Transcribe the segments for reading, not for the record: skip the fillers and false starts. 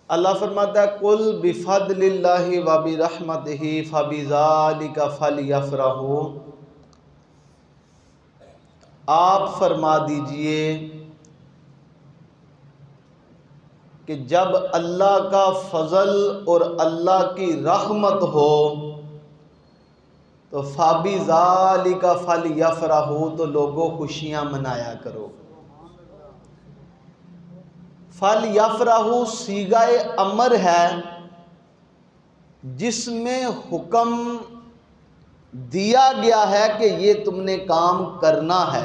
اللہ فرماتا ہے قل بفضل اللہ وبرحمتہ فبذالک فلیفرحوا، آپ فرما دیجئے کہ جب اللہ کا فضل اور اللہ کی رحمت ہو تو فبذالک فلیفرحوا، تو لوگوں خوشیاں منایا کرو۔ فلیفرحوا صیغہ امر ہے جس میں حکم دیا گیا ہے کہ یہ تم نے کام کرنا ہے۔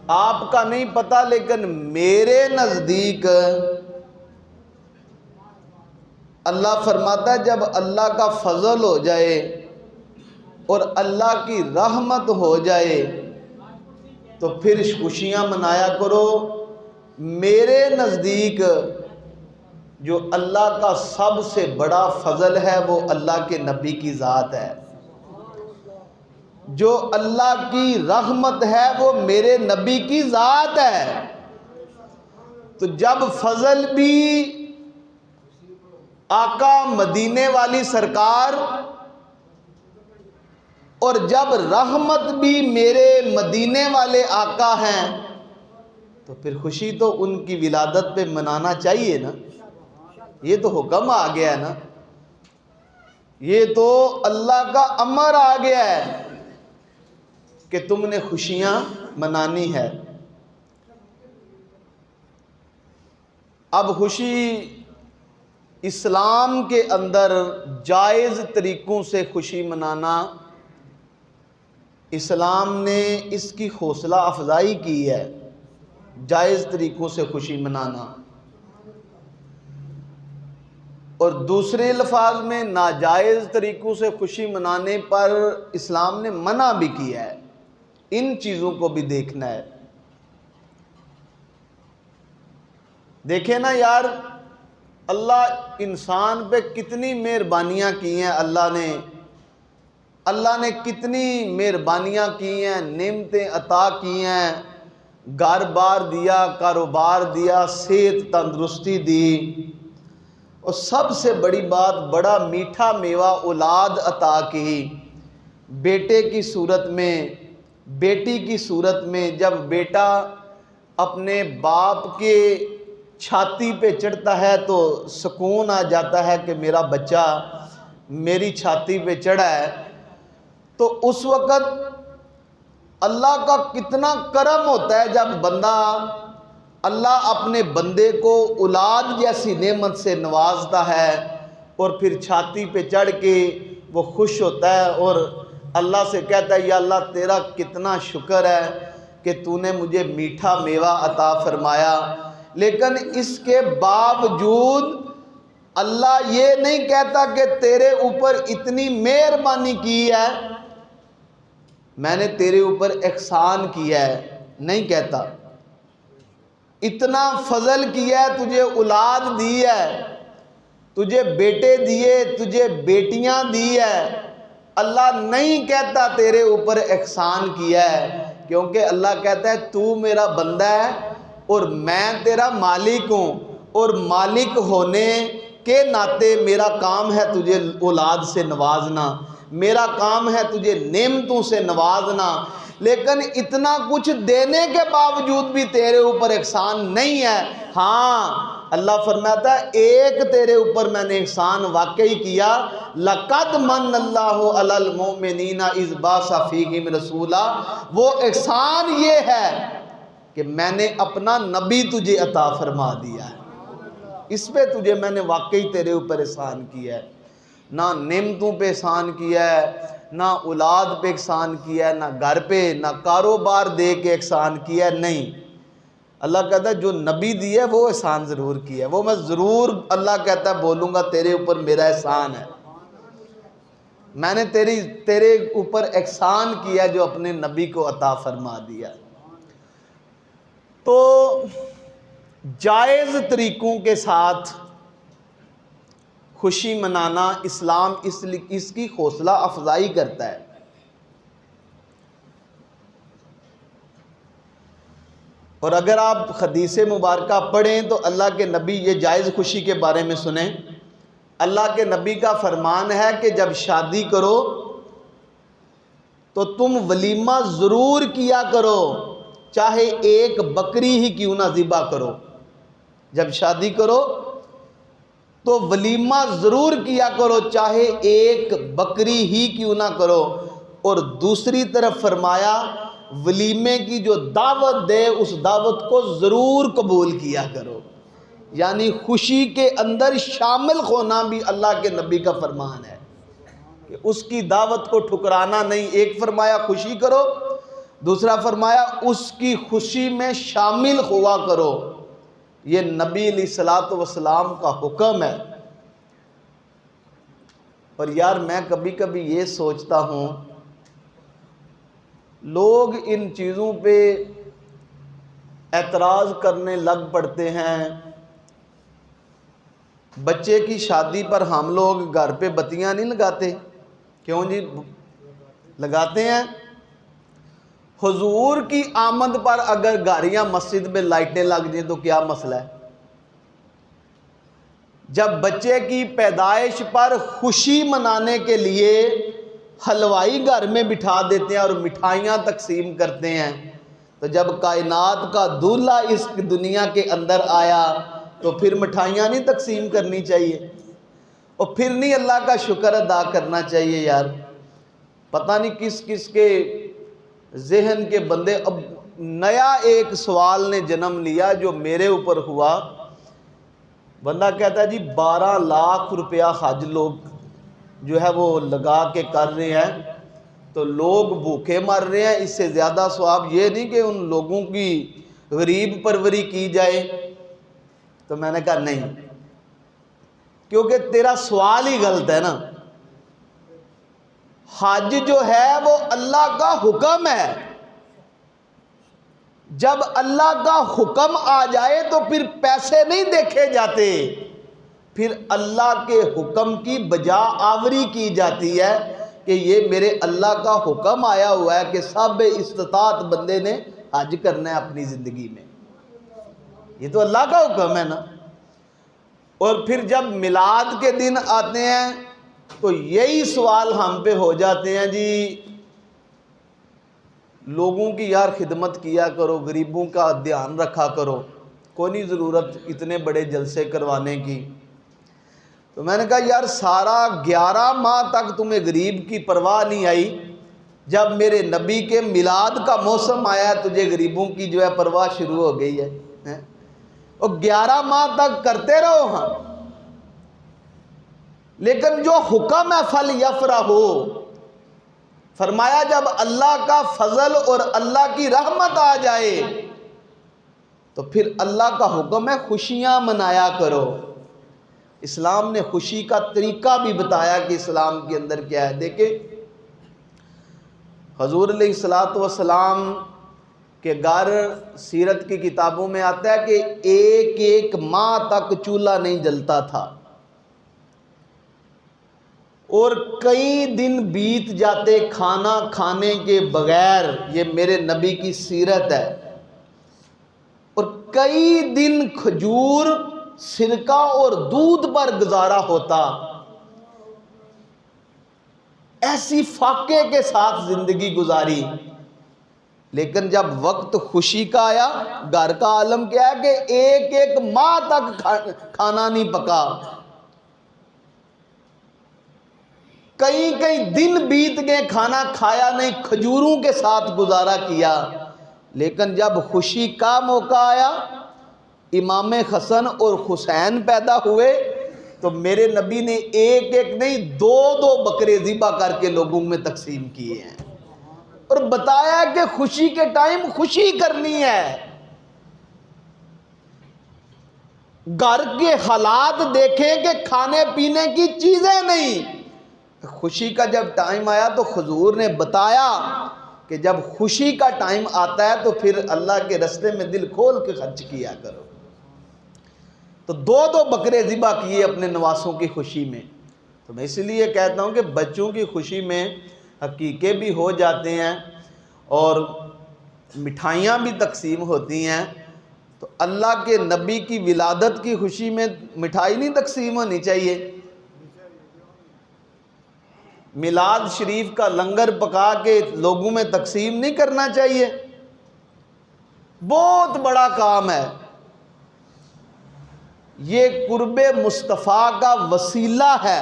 آپ کا نہیں پتہ، لیکن میرے نزدیک اللہ فرماتا ہے جب اللہ کا فضل ہو جائے اور اللہ کی رحمت ہو جائے تو پھر خوشیاں منایا کرو۔ میرے نزدیک جو اللہ کا سب سے بڑا فضل ہے وہ اللہ کے نبی کی ذات ہے، جو اللہ کی رحمت ہے وہ میرے نبی کی ذات ہے۔ تو جب فضل بھی آقا مدینے والی سرکار اور جب رحمت بھی میرے مدینے والے آقا ہیں تو پھر خوشی تو ان کی ولادت پہ منانا چاہیے نا۔ یہ تو حکم آ گیا ہے نا، یہ تو اللہ کا امر آ گیا ہے کہ تم نے خوشیاں منانی ہے۔ اب خوشی اسلام کے اندر جائز طریقوں سے خوشی منانا، اسلام نے اس کی حوصلہ افزائی کی ہے، جائز طریقوں سے خوشی منانا، اور دوسرے الفاظ میں ناجائز طریقوں سے خوشی منانے پر اسلام نے منع بھی کیا ہے۔ ان چیزوں کو بھی دیکھنا ہے۔ دیکھیں نا یار، اللہ انسان پہ کتنی مہربانیاں کی ہیں، اللہ نے کتنی مہربانیاں کی ہیں، نعمتیں عطا کی ہیں، گھر بار دیا، کاروبار دیا، صحت تندرستی دی، اور سب سے بڑی بات بڑا میٹھا میوہ اولاد عطا کی، بیٹے کی صورت میں، بیٹی کی صورت میں۔ جب بیٹا اپنے باپ کے چھاتی پہ چڑھتا ہے تو سکون آ جاتا ہے کہ میرا بچہ میری چھاتی پہ چڑھا ہے۔ تو اس وقت اللہ کا کتنا کرم ہوتا ہے جب بندہ، اللہ اپنے بندے کو اولاد جیسی نعمت سے نوازتا ہے اور پھر چھاتی پہ چڑھ کے وہ خوش ہوتا ہے اور اللہ سے کہتا ہے یا اللہ تیرا کتنا شکر ہے کہ تو نے مجھے میٹھا میوہ عطا فرمایا۔ لیکن اس کے باوجود اللہ یہ نہیں کہتا کہ تیرے اوپر اتنی مہربانی کی ہے، میں نے تیرے اوپر احسان کیا ہے، نہیں کہتا۔ اتنا فضل کیا ہے، تجھے اولاد دی ہے، تجھے بیٹے دیے، تجھے بیٹیاں دی ہے، اللہ نہیں کہتا تیرے اوپر احسان کیا ہے، کیونکہ اللہ کہتا ہے تو میرا بندہ ہے اور میں تیرا مالک ہوں، اور مالک ہونے کے ناطے میرا کام ہے تجھے اولاد سے نوازنا، میرا کام ہے تجھے نعمتوں سے نوازنا۔ لیکن اتنا کچھ دینے کے باوجود بھی تیرے اوپر احسان نہیں ہے۔ ہاں، اللہ فرماتا ہے ایک تیرے اوپر میں نے احسان واقعی کیا، لَقَدْ مَنَّ اللَّهُ عَلَى الْمُؤْمِنِينَ إِذْ بَعَثَ فِيهِمْ رَسُولًا، وہ احسان یہ ہے کہ میں نے اپنا نبی تجھے عطا فرما دیا ہے۔ اس پہ تجھے میں نے واقعی تیرے اوپر احسان کیا ہے، نہ نعمتوں پہ احسان کیا ہے، نہ اولاد پہ احسان کیا ہے، نہ گھر پہ، نہ کاروبار دے کے احسان کیا ہے، نہیں۔ اللہ کہتا ہے جو نبی دی ہے وہ احسان ضرور کیا ہے، وہ میں ضرور، اللہ کہتا ہے بولوں گا تیرے اوپر میرا احسان ہے، میں نے تیرے اوپر احسان کیا جو اپنے نبی کو عطا فرما دیا۔ تو جائز طریقوں کے ساتھ خوشی منانا اسلام اس کی حوصلہ افزائی کرتا ہے۔ اور اگر آپ حدیث مبارکہ پڑھیں تو اللہ کے نبی یہ جائز خوشی کے بارے میں سنیں۔ اللہ کے نبی کا فرمان ہے کہ جب شادی کرو تو تم ولیمہ ضرور کیا کرو، چاہے ایک بکری ہی کیوں نہ ذبح کرو۔ جب شادی کرو تو ولیمہ ضرور کیا کرو، چاہے ایک بکری ہی کیوں نہ کرو۔ اور دوسری طرف فرمایا ولیمے کی جو دعوت دے اس دعوت کو ضرور قبول کیا کرو، یعنی خوشی کے اندر شامل ہونا بھی اللہ کے نبی کا فرمان ہے کہ اس کی دعوت کو ٹھکرانا نہیں۔ ایک فرمایا خوشی کرو، دوسرا فرمایا اس کی خوشی میں شامل ہوا کرو۔ یہ نبی علیہ الصلوۃ والسلام کا حکم ہے۔ اور یار میں کبھی کبھی یہ سوچتا ہوں، لوگ ان چیزوں پہ اعتراض کرنے لگ پڑتے ہیں۔ بچے کی شادی پر ہم لوگ گھر پہ بتیاں نہیں لگاتے، کیوں جی؟ لگاتے ہیں۔ حضور کی آمد پر اگر گاڑیاں مسجد میں لائٹیں لگ جائیں تو کیا مسئلہ ہے؟ جب بچے کی پیدائش پر خوشی منانے کے لیے حلوائی گھر میں بٹھا دیتے ہیں اور مٹھائیاں تقسیم کرتے ہیں، تو جب کائنات کا دولہا اس دنیا کے اندر آیا تو پھر مٹھائیاں نہیں تقسیم کرنی چاہیے؟ اور پھر نہیں اللہ کا شکر ادا کرنا چاہیے؟ یار پتہ نہیں کس کس کے ذہن کے بندے۔ اب نیا ایک سوال نے جنم لیا جو میرے اوپر ہوا۔ بندہ کہتا ہے جی 12 لاکھ روپیہ حج لوگ جو ہے وہ لگا کے کر رہے ہیں، تو لوگ بھوکے مر رہے ہیں، اس سے زیادہ ثواب یہ نہیں کہ ان لوگوں کی غریب پروری کی جائے؟ تو میں نے کہا نہیں، کیونکہ تیرا سوال ہی غلط ہے نا۔ حج جو ہے وہ اللہ کا حکم ہے، جب اللہ کا حکم آ جائے تو پھر پیسے نہیں دیکھے جاتے، پھر اللہ کے حکم کی بجا آوری کی جاتی ہے کہ یہ میرے اللہ کا حکم آیا ہوا ہے کہ سب استطاعت بندے نے حج کرنا ہے اپنی زندگی میں، یہ تو اللہ کا حکم ہے نا۔ اور پھر جب میلاد کے دن آتے ہیں تو یہی سوال ہم پہ ہو جاتے ہیں، جی لوگوں کی یار خدمت کیا کرو، غریبوں کا دھیان رکھا کرو، کوئی نہیں ضرورت اتنے بڑے جلسے کروانے کی۔ تو میں نے کہا یار سارا 11 ماہ تک تمہیں غریب کی پرواہ نہیں آئی، جب میرے نبی کے میلاد کا موسم آیا تجھے غریبوں کی جو ہے پرواہ شروع ہو گئی ہے۔ اور 11 ماہ تک کرتے رہو ہاں، لیکن جو حکم ہے فَلْيَفْرَحُوا، فرمایا جب اللہ کا فضل اور اللہ کی رحمت آ جائے تو پھر اللہ کا حکم ہے خوشیاں منایا کرو۔ اسلام نے خوشی کا طریقہ بھی بتایا کہ اسلام کے اندر کیا ہے۔ دیکھیں حضور علیہ الصلوۃ والسلام کے گھر سیرت کی کتابوں میں آتا ہے کہ ایک ماہ تک چولہا نہیں جلتا تھا، اور کئی دن بیت جاتے کھانا کھانے کے بغیر، یہ میرے نبی کی سیرت ہے، اور کئی دن کھجور سرکہ اور دودھ پر گزارا ہوتا، ایسی فاقے کے ساتھ زندگی گزاری۔ لیکن جب وقت خوشی کا آیا، گھر کا عالم کیا ہے کہ ایک ماہ تک کھانا نہیں پکا، کئی دن بیت گئے کھانا کھایا نہیں، کھجوروں کے ساتھ گزارا کیا۔ لیکن جب خوشی کا موقع آیا، امام حسن اور حسین پیدا ہوئے، تو میرے نبی نے ایک نہیں 2 بکرے ذبح کر کے لوگوں میں تقسیم کیے ہیں، اور بتایا کہ خوشی کے ٹائم خوشی کرنی ہے، گھر کے حالات دیکھیں کہ کھانے پینے کی چیزیں نہیں۔ خوشی کا جب ٹائم آیا تو حضور نے بتایا کہ جب خوشی کا ٹائم آتا ہے تو پھر اللہ کے راستے میں دل کھول کے خرچ کیا کرو۔ تو 2 بکرے ذبح کیے اپنے نواسوں کی خوشی میں۔ تو میں اس لیے کہتا ہوں کہ بچوں کی خوشی میں عقیقے بھی ہو جاتے ہیں، اور مٹھائیاں بھی تقسیم ہوتی ہیں تو اللہ کے نبی کی ولادت کی خوشی میں مٹھائی نہیں تقسیم ہونی چاہیے؟ میلاد شریف کا لنگر پکا کے لوگوں میں تقسیم نہیں کرنا چاہیے؟ بہت بڑا کام ہے یہ، قرب مصطفیٰ کا وسیلہ ہے،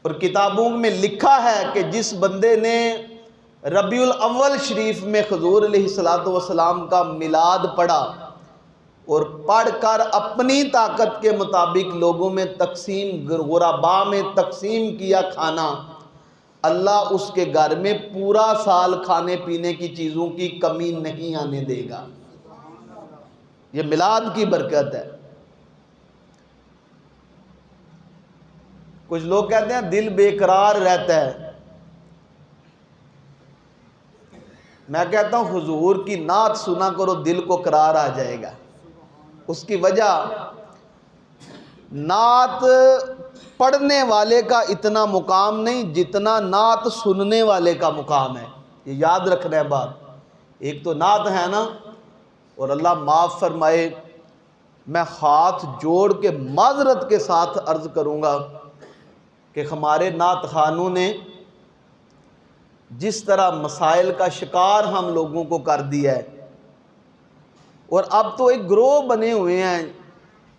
اور کتابوں میں لکھا ہے کہ جس بندے نے ربیع الاول شریف میں حضور علیہ الصلوۃ والسلام کا میلاد پڑھا اور پڑھ کر اپنی طاقت کے مطابق لوگوں میں تقسیم، غرباء میں تقسیم کیا کھانا، اللہ اس کے گھر میں پورا سال کھانے پینے کی چیزوں کی کمی نہیں آنے دے گا۔ یہ میلاد کی برکت ہے۔ کچھ لوگ کہتے ہیں دل بے قرار رہتا ہے، میں کہتا ہوں حضور کی نعت سنا کرو دل کو قرار آ جائے گا۔ اس کی وجہ نعت پڑھنے والے کا اتنا مقام نہیں جتنا نعت سننے والے کا مقام ہے، یہ یاد رکھنا ہے بات۔ ایک تو نعت ہے نا، اور اللہ معاف فرمائے میں ہاتھ جوڑ کے معذرت کے ساتھ عرض کروں گا کہ ہمارے نعت خوانوں نے جس طرح مسائل کا شکار ہم لوگوں کو کر دیا ہے، اور اب تو ایک گروہ بنے ہوئے ہیں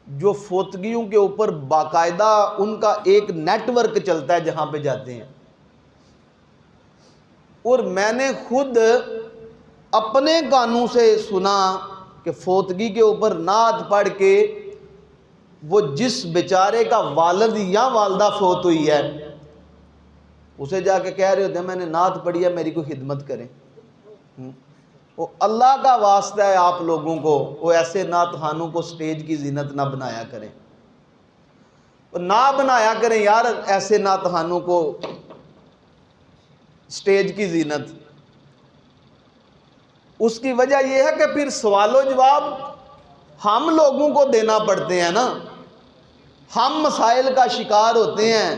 جو فوتگیوں کے اوپر باقاعدہ ان کا ایک نیٹ ورک چلتا ہے جہاں پہ جاتے ہیں، اور میں نے خود اپنے کانوں سے سنا کہ فوتگی کے اوپر نعت پڑھ کے وہ جس بیچارے کا والد یا والدہ فوت ہوئی ہے اسے جا کے کہہ رہے ہوتے ہیں میں نے نعت پڑھی ہے میری کوئی خدمت کریں۔ وہ اللہ کا واسطہ ہے آپ لوگوں کو، وہ ایسے نعت خوانوں کو سٹیج کی زینت نہ بنایا کریں، نہ بنایا کریں یار ایسے نعت خوانوں کو سٹیج کی زینت۔ اس کی وجہ یہ ہے کہ پھر سوال و جواب ہم لوگوں کو دینا پڑتے ہیں نا، ہم مسائل کا شکار ہوتے ہیں،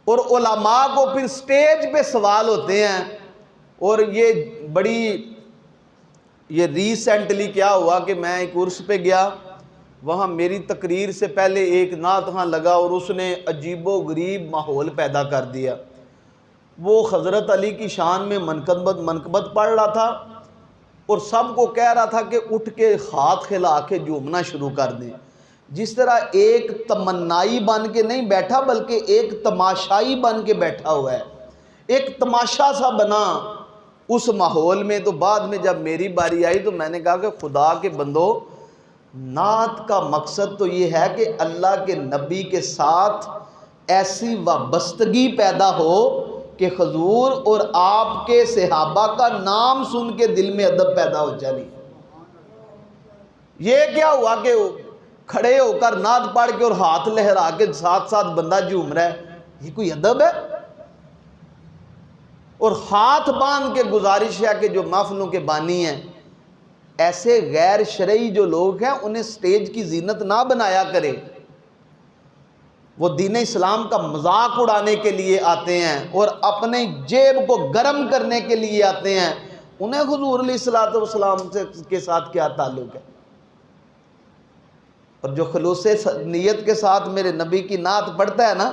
اور علماء کو پھر سٹیج پہ سوال ہوتے ہیں۔ اور یہ ریسنٹلی کیا ہوا کہ میں ایک عرس پہ گیا، وہاں میری تقریر سے پہلے ایک نعت خواں لگا اور اس نے عجیب و غریب ماحول پیدا کر دیا۔ وہ حضرت علی کی شان میں منقبت پڑھ رہا تھا اور سب کو کہہ رہا تھا کہ اٹھ کے ہاتھ کھلا کے جھومنا شروع کر دیں۔ جس طرح ایک تمنائی بن کے نہیں بیٹھا بلکہ ایک تماشائی بن کے بیٹھا ہوا ہے، ایک تماشا سا بنا اس ماحول میں۔ تو بعد میں جب میری باری آئی تو میں نے کہا کہ خدا کے بندو، نعت کا مقصد تو یہ ہے کہ اللہ کے نبی کے ساتھ ایسی وابستگی پیدا ہو کہ حضور اور آپ کے صحابہ کا نام سن کے دل میں ادب پیدا ہو جائے۔ یہ کیا ہوا کہ کھڑے ہو کر نعت پڑھ کے اور ہاتھ لہرا کے ساتھ ساتھ بندہ جھوم رہا ہے، یہ کوئی ادب ہے؟ اور ہاتھ باندھ کے گزارش ہے کہ جو محفلوں کے بانی ہیں ایسے غیر شرعی جو لوگ ہیں انہیں سٹیج کی زینت نہ بنایا کرے۔ وہ دین اسلام کا مذاق اڑانے کے لیے آتے ہیں اور اپنے جیب کو گرم کرنے کے لیے آتے ہیں، انہیں حضور علیہ الصلوۃ والسلام کے ساتھ کیا تعلق ہے؟ اور جو خلوص نیت کے ساتھ میرے نبی کی نعت پڑھتا ہے نا،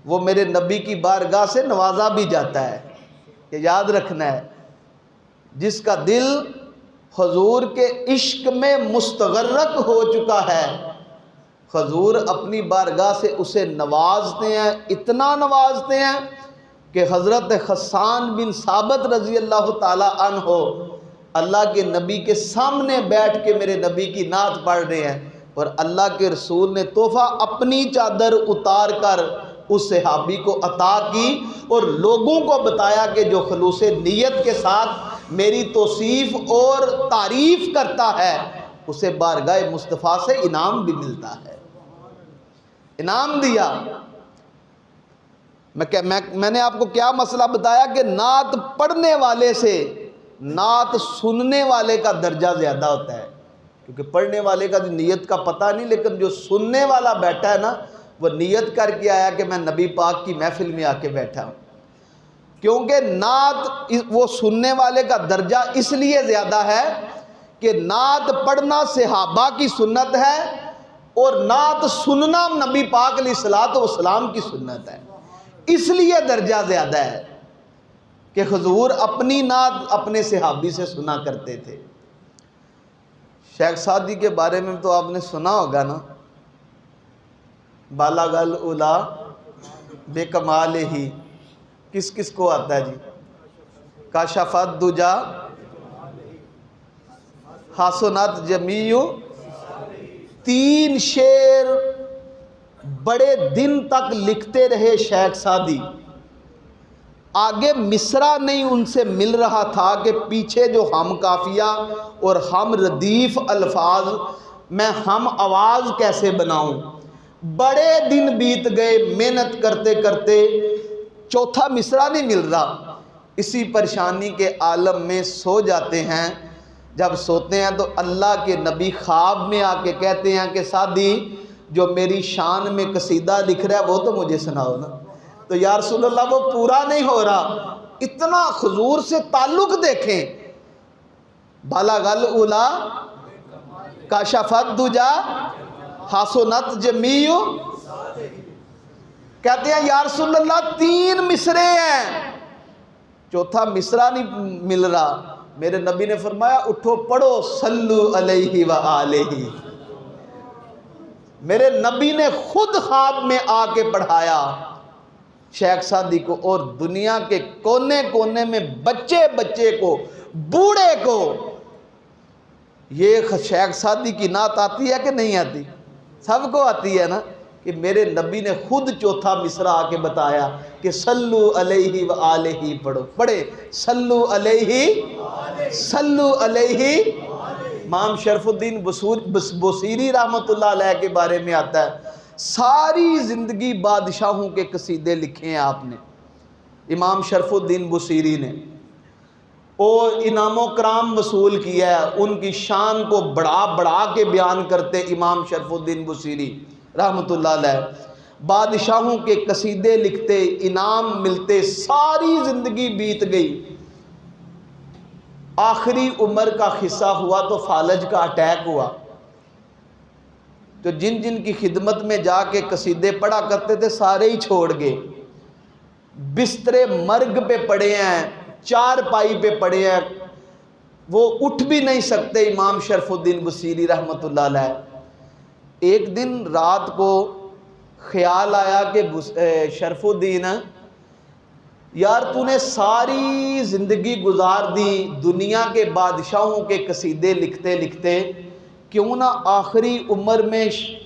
وہ میرے نبی کی بارگاہ سے نوازا بھی جاتا ہے۔ یہ یاد رکھنا ہے، جس کا دل حضور کے عشق میں مستغرق ہو چکا ہے، حضور اپنی بارگاہ سے اسے نوازتے ہیں، اتنا نوازتے ہیں کہ حضرت حسان بن ثابت رضی اللہ تعالی عنہ اللہ کے نبی کے سامنے بیٹھ کے میرے نبی کی نعت پڑھ رہے ہیں، اور اللہ کے رسول نے تحفہ اپنی چادر اتار کر اس صحابی کو عطا کی اور لوگوں کو بتایا کہ جو خلوص نیت کے ساتھ میری توصیف اور تعریف کرتا ہے اسے بارگاہ مصطفیٰ سے انعام بھی ملتا ہے۔ انعام دیا۔ میں نے آپ کو کیا مسئلہ بتایا کہ نعت پڑھنے والے سے نعت سننے والے کا درجہ زیادہ ہوتا ہے، کیونکہ پڑھنے والے کا نیت کا پتہ نہیں، لیکن جو سننے والا بیٹھا ہے نا وہ نیت کر کے آیا کہ میں نبی پاک کی محفل میں آ کے بیٹھا ہوں، کیونکہ نعت وہ سننے والے کا درجہ اس لیے زیادہ ہے کہ نعت پڑھنا صحابہ کی سنت ہے اور نعت سننا نبی پاک علیہ الصلوۃ والسلام کی سنت ہے، اس لیے درجہ زیادہ ہے کہ حضور اپنی نعت اپنے صحابی سے سنا کرتے تھے۔ شیخ سعدی کے بارے میں تو آپ نے سنا ہوگا نا، بالغ العلا بے کمال ہی، کس کس کو آتا ہے جی؟ کاشف الدجا حسنت جمیع، تین شعر بڑے دن تک لکھتے رہے شیخ سعدی، آگے مصرع نہیں ان سے مل رہا تھا کہ پیچھے جو ہم قافیہ اور ہم ردیف الفاظ میں ہم آواز کیسے بناؤں، بڑے دن بیت گئے محنت کرتے کرتے، چوتھا مصرع نہیں مل رہا، اسی پریشانی کے عالم میں سو جاتے ہیں۔ جب سوتے ہیں تو اللہ کے نبی خواب میں آ کے کہتے ہیں کہ سعدی جو میری شان میں قصیدہ لکھ رہا ہے وہ تو مجھے سناؤ نا، تو یا رسول اللہ وہ پورا نہیں ہو رہا۔ اتنا حضور سے تعلق دیکھیں، بالغ العلا کاشف الدجا حسنت جمیع، کہتے ہیں یا رسول اللہ تین مصرے ہیں، چوتھا مصرع نہیں مل رہا۔ میرے نبی نے فرمایا اٹھو پڑھو صلو علیہ وآلہ، میرے نبی نے خود خواب میں آ کے پڑھایا شیخ سعدی کو، اور دنیا کے کونے کونے میں بچے بچے کو، بوڑھے کو یہ شیخ سعدی کی نعت آتی ہے کہ نہیں آتی؟ سب کو آتی ہے نا، کہ میرے نبی نے خود چوتھا مصرع آ کے بتایا کہ صلو علیہ وآلہ پڑھو، پڑھے صلو علیہ، صلو علیہ۔ امام شرف الدین بصیری رحمۃ اللہ علیہ کے بارے میں آتا ہے ساری زندگی بادشاہوں کے قصیدے لکھے ہیں آپ نے، امام شرف الدین بصیری نے، اور انعام و کرام وصول کیا ہے، ان کی شان کو بڑھا بڑھا کے بیان کرتے امام شرف الدین بصیری رحمۃ اللہ علیہ، بادشاہوں کے قصیدے لکھتے، انعام ملتے، ساری زندگی بیت گئی، آخری عمر کا حصہ ہوا تو فالج کا اٹیک ہوا، تو جن جن کی خدمت میں جا کے قصیدے پڑھا کرتے تھے سارے ہی چھوڑ گئے، بستر مرگ پہ پڑے ہیں، چار پائی پہ پڑے ہیں، وہ اٹھ بھی نہیں سکتے امام شرف الدین بصیری رحمۃ اللہ علیہ۔ ایک دن رات کو خیال آیا کہ شرف الدین یار تو نے ساری زندگی گزار دی دنیا کے بادشاہوں کے قصیدے لکھتے لکھتے، کیوں نہ آخری عمر میں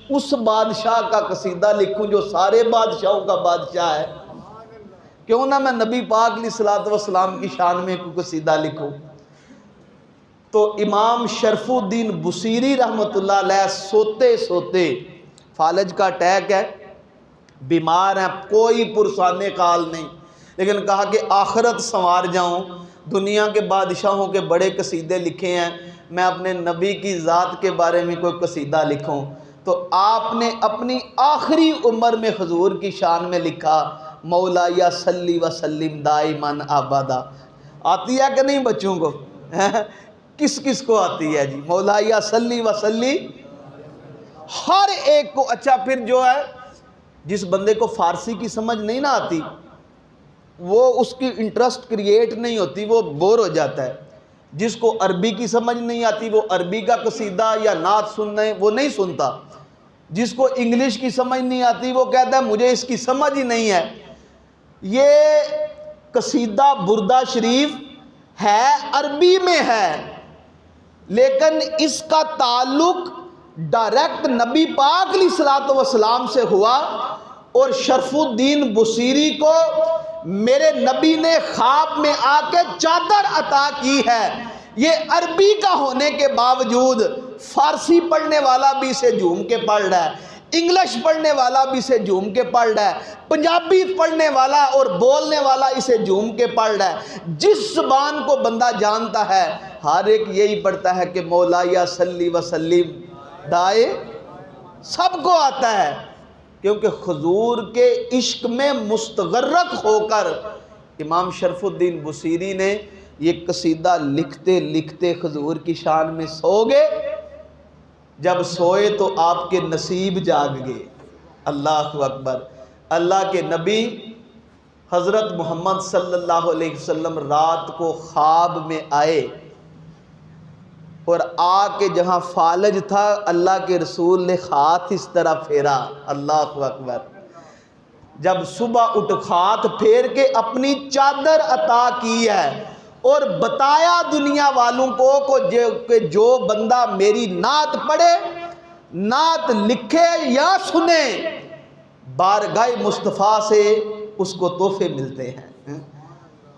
اس بادشاہ کا قصیدہ لکھوں جو سارے بادشاہوں کا بادشاہ ہے، کیوں نہ میں نبی پاک علیہ الصلوۃ والسلام کی شان میں کوئی قصیدہ لکھوں۔ تو امام شرف الدین بصیری رحمۃ اللہ علیہ سوتے سوتے، فالج کا اٹیک ہے، بیمار ہیں، کوئی پرسان قال نہیں، لیکن کہا کہ آخرت سنوار جاؤں، دنیا کے بادشاہوں کے بڑے قصیدے لکھے ہیں، میں اپنے نبی کی ذات کے بارے میں کوئی قصیدہ لکھوں، تو آپ نے اپنی آخری عمر میں حضور کی شان میں لکھا مولا یا صلی وسلم دائماً ابدا۔ آتی ہے کہ نہیں بچوں کو؟ کس کس کو آتی ہے جی مولا یا صلی وسلم؟ ہر ایک کو۔ اچھا پھر جو ہے جس بندے کو فارسی کی سمجھ نہیں نہ آتی، وہ اس کی انٹرسٹ کریٹ نہیں ہوتی، وہ بور ہو جاتا ہے۔ جس کو عربی کی سمجھ نہیں آتی وہ عربی کا قصیدہ یا نعت سننے وہ نہیں سنتا، جس کو انگلش کی سمجھ نہیں آتی وہ کہتا ہے مجھے اس کی سمجھ ہی نہیں ہے۔ یہ قصیدہ بردہ شریف ہے عربی میں ہے، لیکن اس کا تعلق ڈائریکٹ نبی پاک علیہ الصلوۃ والسلام سے ہوا، اور شرف الدین بصیری کو میرے نبی نے خواب میں آ کے چادر عطا کی ہے۔ یہ عربی کا ہونے کے باوجود فارسی پڑھنے والا بھی اسے جھوم کے پڑھ رہا ہے، انگلش پڑھنے والا بھی اسے جھوم کے پڑھ رہا ہے، پنجابی پڑھنے والا اور بولنے والا اسے جھوم کے پڑھ رہا ہے۔ جس زبان کو بندہ جانتا ہے ہر ایک یہی پڑھتا ہے کہ مولا یا صلی وسلم دائے، سب کو آتا ہے۔ کیونکہ حضور کے عشق میں مستغرق ہو کر امام شرف الدین بصیری نے یہ قصیدہ لکھتے لکھتے حضور کی شان میں سو گئے۔ جب سوئے تو آپ کے نصیب جاگ گئے۔ اللہ اکبر۔ اللہ کے نبی حضرت محمد صلی اللہ علیہ وسلم رات کو خواب میں آئے، اور آ کے جہاں فالج تھا اللہ کے رسول نے ہاتھ اس طرح پھیرا۔ اللہ اکبر۔ جب صبح اٹھ ہاتھ پھیر کے اپنی چادر عطا کی ہے اور بتایا دنیا والوں کو کہ جو بندہ میری نعت پڑھے، نعت لکھے یا سنے، بارگاہ مصطفیٰ سے اس کو تحفے ملتے ہیں۔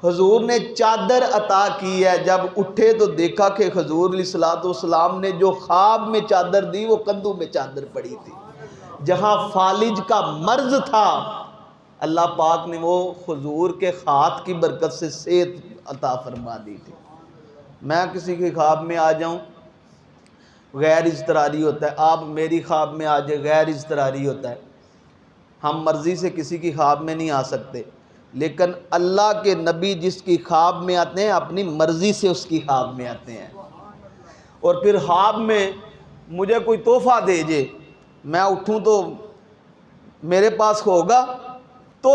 حضور نے چادر عطا کی ہے۔ جب اٹھے تو دیکھا کہ حضور علیہ الصلوۃ والسلام نے جو خواب میں چادر دی وہ کندھوں میں چادر پڑی تھی۔ جہاں فالج کا مرض تھا اللہ پاک نے وہ حضور کے ہاتھ کی برکت سے صحت عطا فرما دی تھی۔ میں کسی کے خواب میں آ جاؤں غیر اضطراری ہوتا ہے، آپ میری خواب میں آ جائے غیر اضطراری ہوتا ہے۔ ہم مرضی سے کسی کی خواب میں نہیں آ سکتے، لیکن اللہ کے نبی جس کی خواب میں آتے ہیں اپنی مرضی سے اس کی خواب میں آتے ہیں۔ اور پھر خواب میں مجھے کوئی تحفہ دے جے، میں اٹھوں تو میرے پاس ہوگا، تو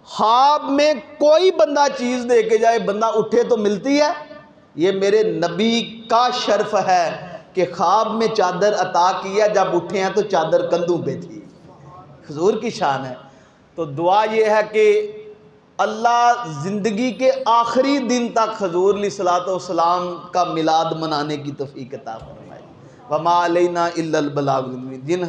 خواب میں کوئی بندہ چیز دے کے جائے، بندہ اٹھے تو ملتی ہے۔ یہ میرے نبی کا شرف ہے کہ خواب میں چادر عطا کی ہے، جب اٹھے ہیں تو چادر کندھوں پہ تھی۔ حضور کی شان ہے۔ تو دعا یہ ہے کہ اللہ زندگی کے آخری دن تک حضور علیہ الصلوۃ والسلام کا میلاد منانے کی توفیق عطا فرمائے۔ وما علینا الا البلاغ المبین۔